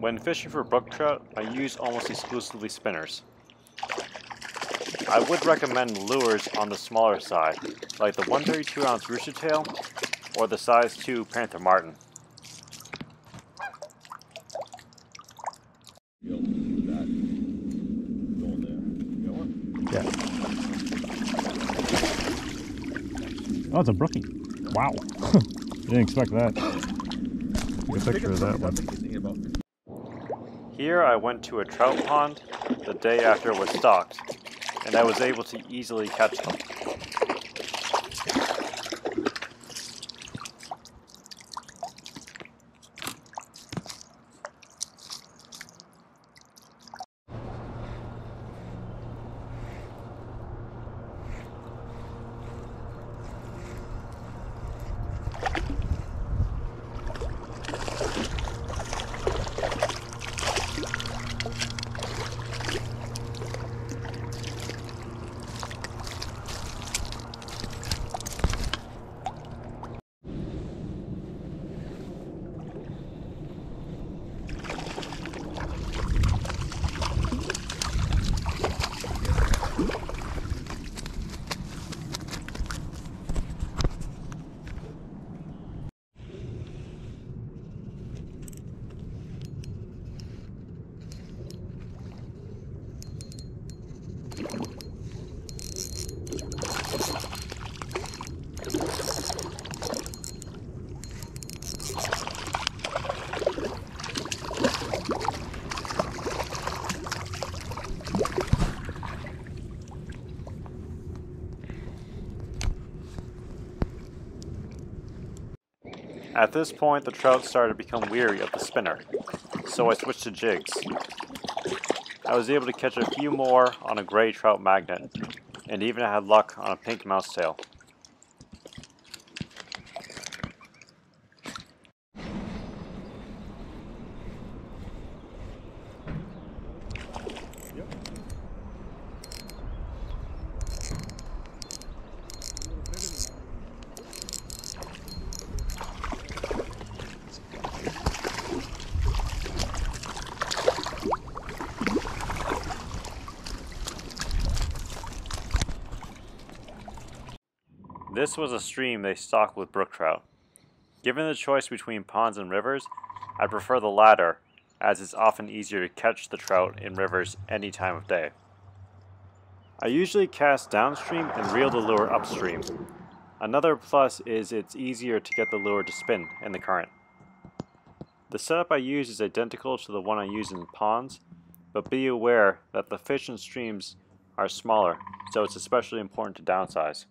When fishing for brook trout, I use almost exclusively spinners. I would recommend lures on the smaller side, like the 132-ounce rooster tail or the size 2 panther martin. Yeah. Oh, it's a brookie. Wow. Didn't expect that. Take a picture of that one. Here I went to a trout pond the day after it was stocked, and I was able to easily catch them. At this point, the trout started to become weary of the spinner, so I switched to jigs. I was able to catch a few more on a gray trout magnet, and even had luck on a pink mousetail. This was a stream they stock with brook trout. Given the choice between ponds and rivers, I prefer the latter, as it's often easier to catch the trout in rivers any time of day. I usually cast downstream and reel the lure upstream. Another plus is it's easier to get the lure to spin in the current. The setup I use is identical to the one I use in ponds, but be aware that the fish in streams are smaller, so it's especially important to downsize.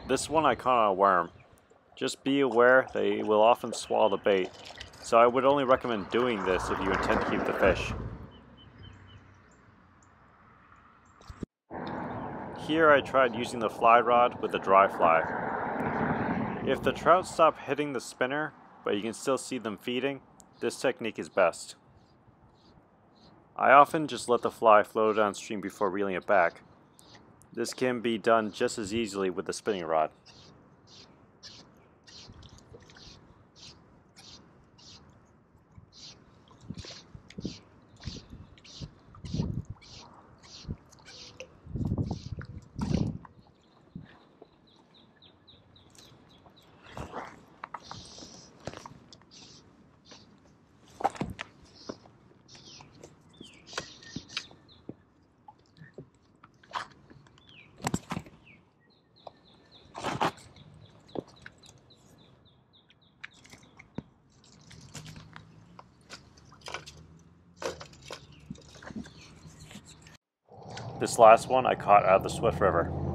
This one I caught on a worm. Just be aware they will often swallow the bait, so I would only recommend doing this if you intend to keep the fish. Here I tried using the fly rod with a dry fly. If the trout stop hitting the spinner, but you can still see them feeding, this technique is best. I often just let the fly float downstream before reeling it back. This can be done just as easily with the spinning rod. This last one I caught out of the Swift River.